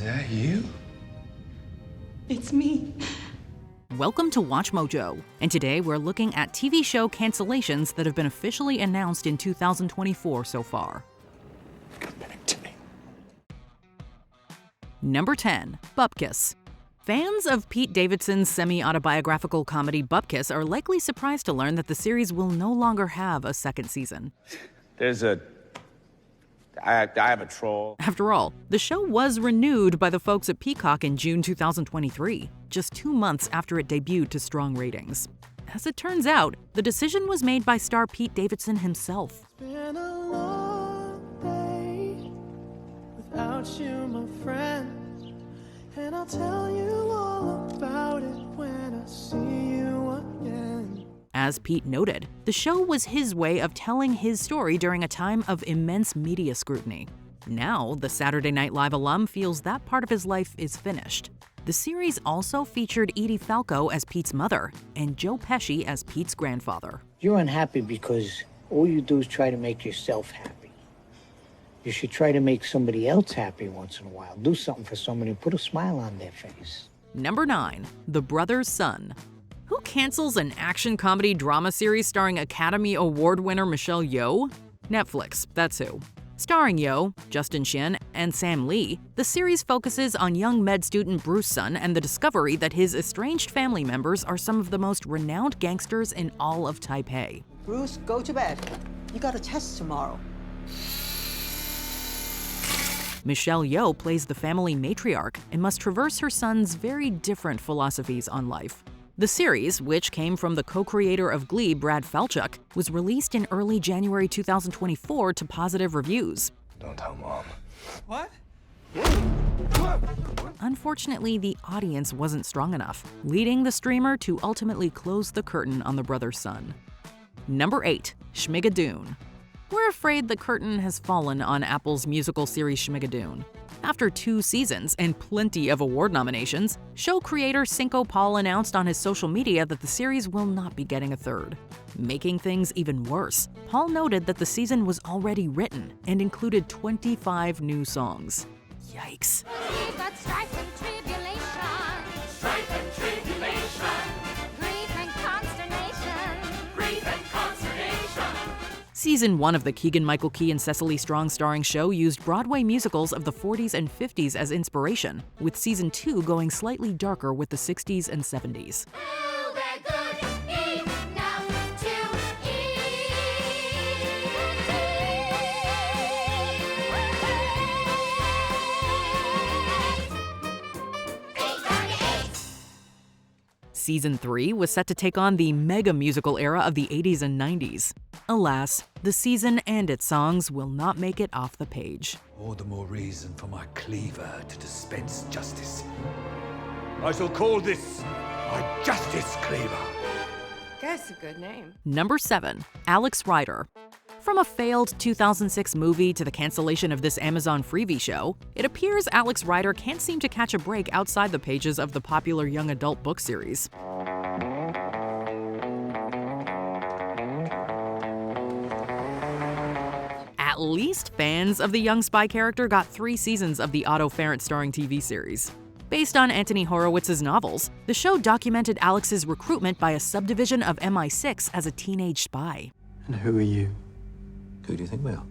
that you? It's me. Welcome to WatchMojo, and today we're looking at TV show cancellations that have been officially announced in 2024 so far. Number 10. Bupkis. Fans of Pete Davidson's semi-autobiographical comedy Bupkis are likely surprised to learn that the series will no longer have a second season. I have a troll. After all, the show was renewed by the folks at Peacock in June 2023, just 2 months after it debuted to strong ratings. As it turns out, the decision was made by star Pete Davidson himself. Been a long day without you, my friend, and I'll tell you all about it when I see you again. As Pete noted, the show was his way of telling his story during a time of immense media scrutiny. Now, the Saturday Night Live alum feels that part of his life is finished. The series also featured Edie Falco as Pete's mother and Joe Pesci as Pete's grandfather. You're unhappy because all you do is try to make yourself happy. You should try to make somebody else happy once in a while. Do something for somebody and put a smile on their face. Number 9. The Brother's Son. Who cancels an action comedy drama series starring Academy Award winner Michelle Yeoh? Netflix, that's who. Starring Yeoh, Justin Shin, and Sam Lee, the series focuses on young med student Bruce's son and the discovery that his estranged family members are some of the most renowned gangsters in all of Taipei. Bruce, go to bed. You got a test tomorrow. Michelle Yeoh plays the family matriarch and must traverse her son's very different philosophies on life. The series, which came from the co-creator of Glee, Brad Falchuk, was released in early January 2024 to positive reviews. Don't tell Mom. What? Unfortunately, the audience wasn't strong enough, leading the streamer to ultimately close the curtain on The Brother's Son. Number 8. Schmigadoon. We're afraid the curtain has fallen on Apple's musical series Schmigadoon. After 2 seasons and plenty of award nominations, show creator Cinco Paul announced on his social media that the series will not be getting a third. Making things even worse, Paul noted that the season was already written and included 25 new songs. Yikes. We've got strife and tribulation, grief and consternation. Season 1 of the Keegan-Michael Key and Cecily Strong starring show used Broadway musicals of the 40s and 50s as inspiration, with Season 2 going slightly darker with the 60s and 70s. Season 3 was set to take on the mega musical era of the 80s and 90s. Alas, the season and its songs will not make it off the page. All the more reason for my cleaver to dispense justice. I shall call this my Justice Cleaver. That's a good name. Number 7. Alex Ryder. From a failed 2006 movie to the cancellation of this Amazon freebie show, it appears Alex Ryder can't seem to catch a break outside the pages of the popular young adult book series. At least fans of the young spy character got 3 seasons of the Otto Ferrant-starring TV series. Based on Anthony Horowitz's novels, the show documented Alex's recruitment by a subdivision of MI6 as a teenage spy. And who are you? Who do you think we are?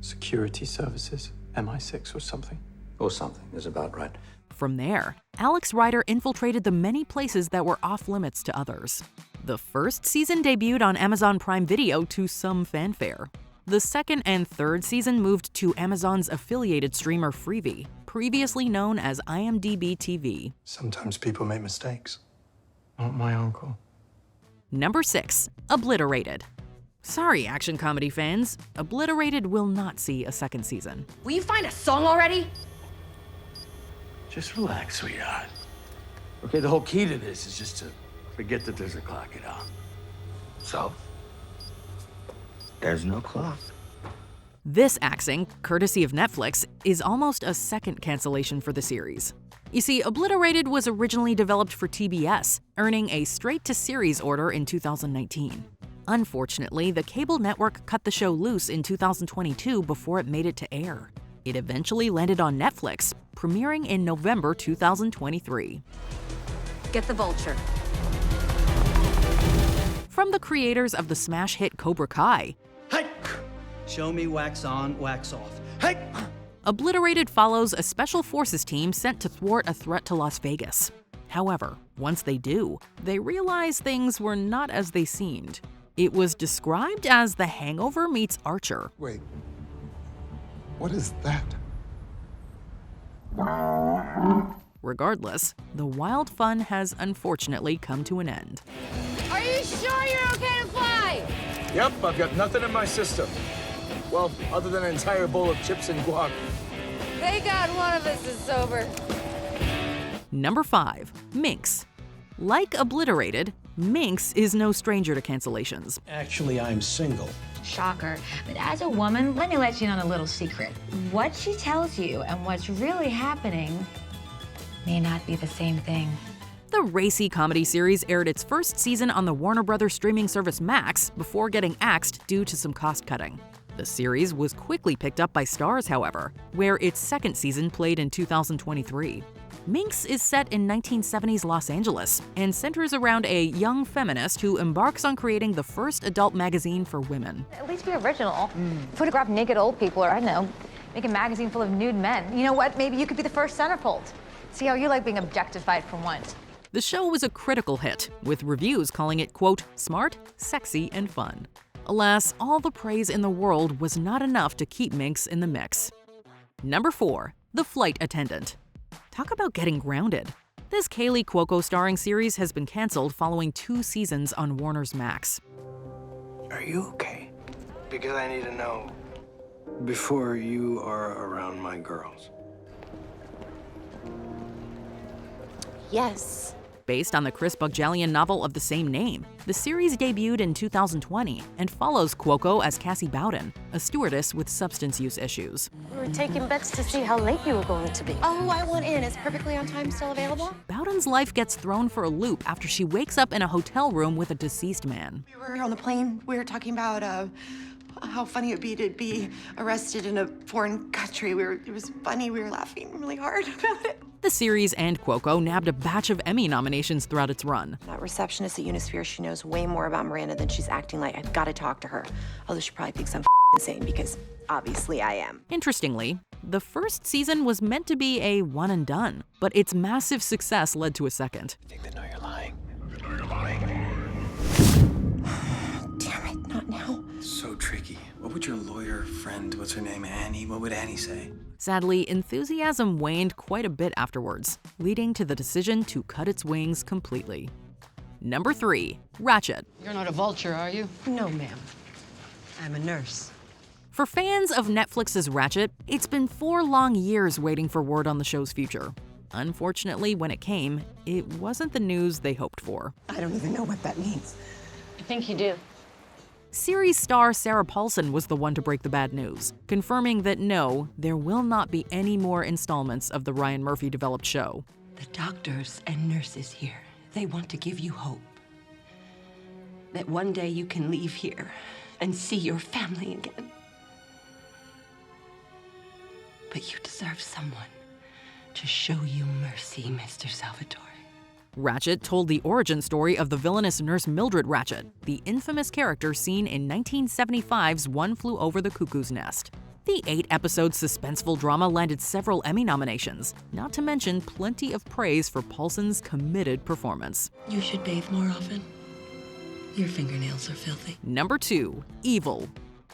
Security services? MI6 or something? Or something is about right. From there, Alex Ryder infiltrated the many places that were off-limits to others. The first season debuted on Amazon Prime Video to some fanfare. The second and third season moved to Amazon's affiliated streamer Freevee, previously known as IMDb TV. Sometimes people make mistakes. Not my uncle. Number 6. Obliterated. Sorry, action comedy fans, Obliterated will not see a second season. Will you find a song already? Just relax, sweetheart. Okay, the whole key to this is just to forget that there's a clock, you know. So, there's no clock. This axing, courtesy of Netflix, is almost a second cancellation for the series. You see, Obliterated was originally developed for TBS, earning a straight-to-series order in 2019. Unfortunately, the cable network cut the show loose in 2022 before it made it to air. It eventually landed on Netflix, premiering in November 2023. Get the vulture. From the creators of the smash hit Cobra Kai, Hey! Show me wax on, wax off. Hey! Obliterated follows a special forces team sent to thwart a threat to Las Vegas. However, once they do, they realize things were not as they seemed. It was described as The Hangover meets Archer. Wait. What is that? Regardless, the wild fun has unfortunately come to an end. Are you sure you're okay to fly? Yep, I've got nothing in my system. Well, other than an entire bowl of chips and guac. Thank God one of us is sober. Number 5. Minx. Like Obliterated, Minx is no stranger to cancellations. Actually, I'm single. Shocker. But as a woman, let me let you in on a little secret. What she tells you and what's really happening may not be the same thing. The racy comedy series aired its first season on the Warner Brothers streaming service Max before getting axed due to some cost cutting. The series was quickly picked up by Starz, however, where its second season played in 2023. Minx is set in 1970s Los Angeles and centers around a young feminist who embarks on creating the first adult magazine for women. At least be original. Photograph naked old people, or I don't know, make a magazine full of nude men. You know what? Maybe you could be the first centerfold. See how you like being objectified for once. The show was a critical hit, with reviews calling it, quote, smart, sexy, and fun. Alas, all the praise in the world was not enough to keep Minx in the mix. Number 4. The Flight Attendant. Talk about getting grounded. This Kaylee Cuoco starring series has been canceled following 2 seasons on Warner's Max. Are you okay? Because I need to know before you are around my girls. Yes. Based on the Chris Bugjalian novel of the same name, the series debuted in 2020 and follows Cuoco as Cassie Bowden, a stewardess with substance use issues. We were taking bets to see how late you were going to be. Oh, I want in. Is Perfectly on Time still available? Bowden's life gets thrown for a loop after she wakes up in a hotel room with a deceased man. We were on the plane. We were talking about how funny it would be to be arrested in a foreign country. It was funny. We were laughing really hard about it. The series and Cuoco nabbed a batch of Emmy nominations throughout its run. That receptionist at Unisphere, she knows way more about Miranda than she's acting like. I've got to talk to her. Although she probably thinks I'm insane because obviously I am. Interestingly, the first season was meant to be a one and done, but its massive success led to a second. I think they know you're lying. Damn it, not now. So tricky. What would your lawyer friend, what's her name, Annie? What would Annie say? Sadly, enthusiasm waned quite a bit afterwards, leading to the decision to cut its wings completely. Number 3. Ratchet. You're not a vulture, are you? No, ma'am. I'm a nurse. For fans of Netflix's Ratchet, it's been 4 long years waiting for word on the show's future. Unfortunately, when it came, it wasn't the news they hoped for. I don't even know what that means. I think you do. Series star Sarah Paulson was the one to break the bad news, confirming that no, there will not be any more installments of the Ryan Murphy-developed show. The doctors and nurses here, they want to give you hope. That one day you can leave here and see your family again. But you deserve someone to show you mercy, Mr. Salvatore. Ratchet told the origin story of the villainous nurse Mildred Ratchet, the infamous character seen in 1975's One Flew Over the Cuckoo's Nest. The 8-episode suspenseful drama landed several Emmy nominations, not to mention plenty of praise for Paulson's committed performance. You should bathe more often. Your fingernails are filthy. Number 2. Evil.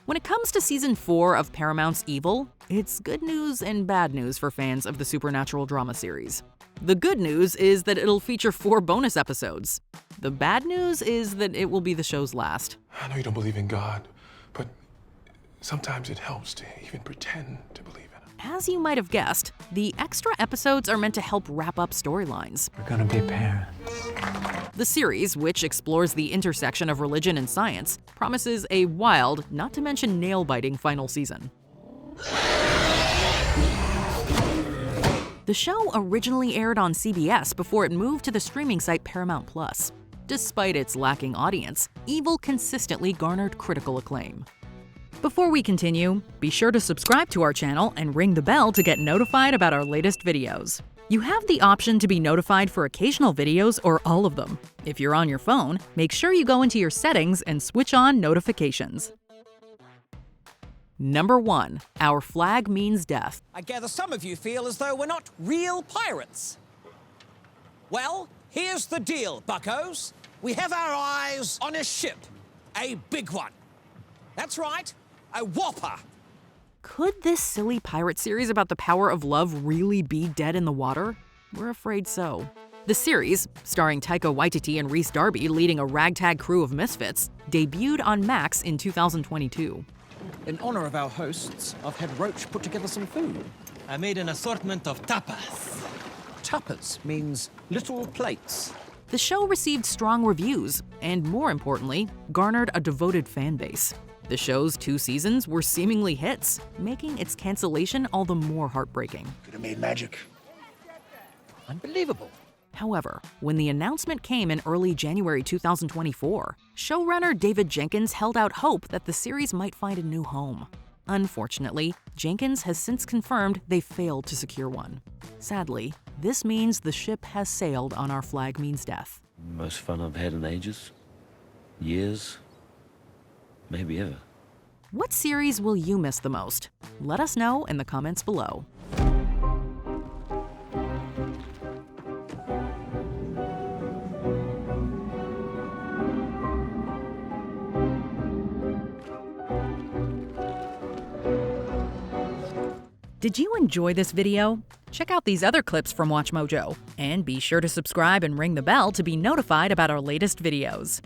When it comes to season 4 of Paramount's Evil, it's good news and bad news for fans of the supernatural drama series. The good news is that it'll feature 4 bonus episodes. The bad news is that it will be the show's last. I know you don't believe in God, but sometimes it helps to even pretend to believe in him. As you might have guessed, the extra episodes are meant to help wrap up storylines. We're gonna be parents. The series, which explores the intersection of religion and science, promises a wild, not to mention nail-biting final season. The show originally aired on CBS before it moved to the streaming site Paramount+. Despite its lacking audience, Evil consistently garnered critical acclaim. Before we continue, be sure to subscribe to our channel and ring the bell to get notified about our latest videos. You have the option to be notified for occasional videos or all of them. If you're on your phone, make sure you go into your settings and switch on notifications. Number 1. Our flag means death. I gather some of you feel as though we're not real pirates. Well, here's the deal, buccos. We have our eyes on a ship. A big one. That's right, a whopper. Could this silly pirate series about the power of love really be dead in the water? We're afraid so. The series, starring Taika Waititi and Rhys Darby leading a ragtag crew of misfits, debuted on Max in 2022. In honor of our hosts, I've had Roach put together some food. I made an assortment of tapas. Tapas means little plates. The show received strong reviews and, more importantly, garnered a devoted fan base. The show's 2 seasons were seemingly hits, making its cancellation all the more heartbreaking. Could have made magic. Unbelievable. However, when the announcement came in early January 2024, showrunner David Jenkins held out hope that the series might find a new home. Unfortunately, Jenkins has since confirmed they failed to secure one. Sadly, this means the ship has sailed on Our Flag Means Death. Most fun I've had in ages. Years. Maybe ever. What series will you miss the most? Let us know in the comments below. Did you enjoy this video? Check out these other clips from WatchMojo, and be sure to subscribe and ring the bell to be notified about our latest videos.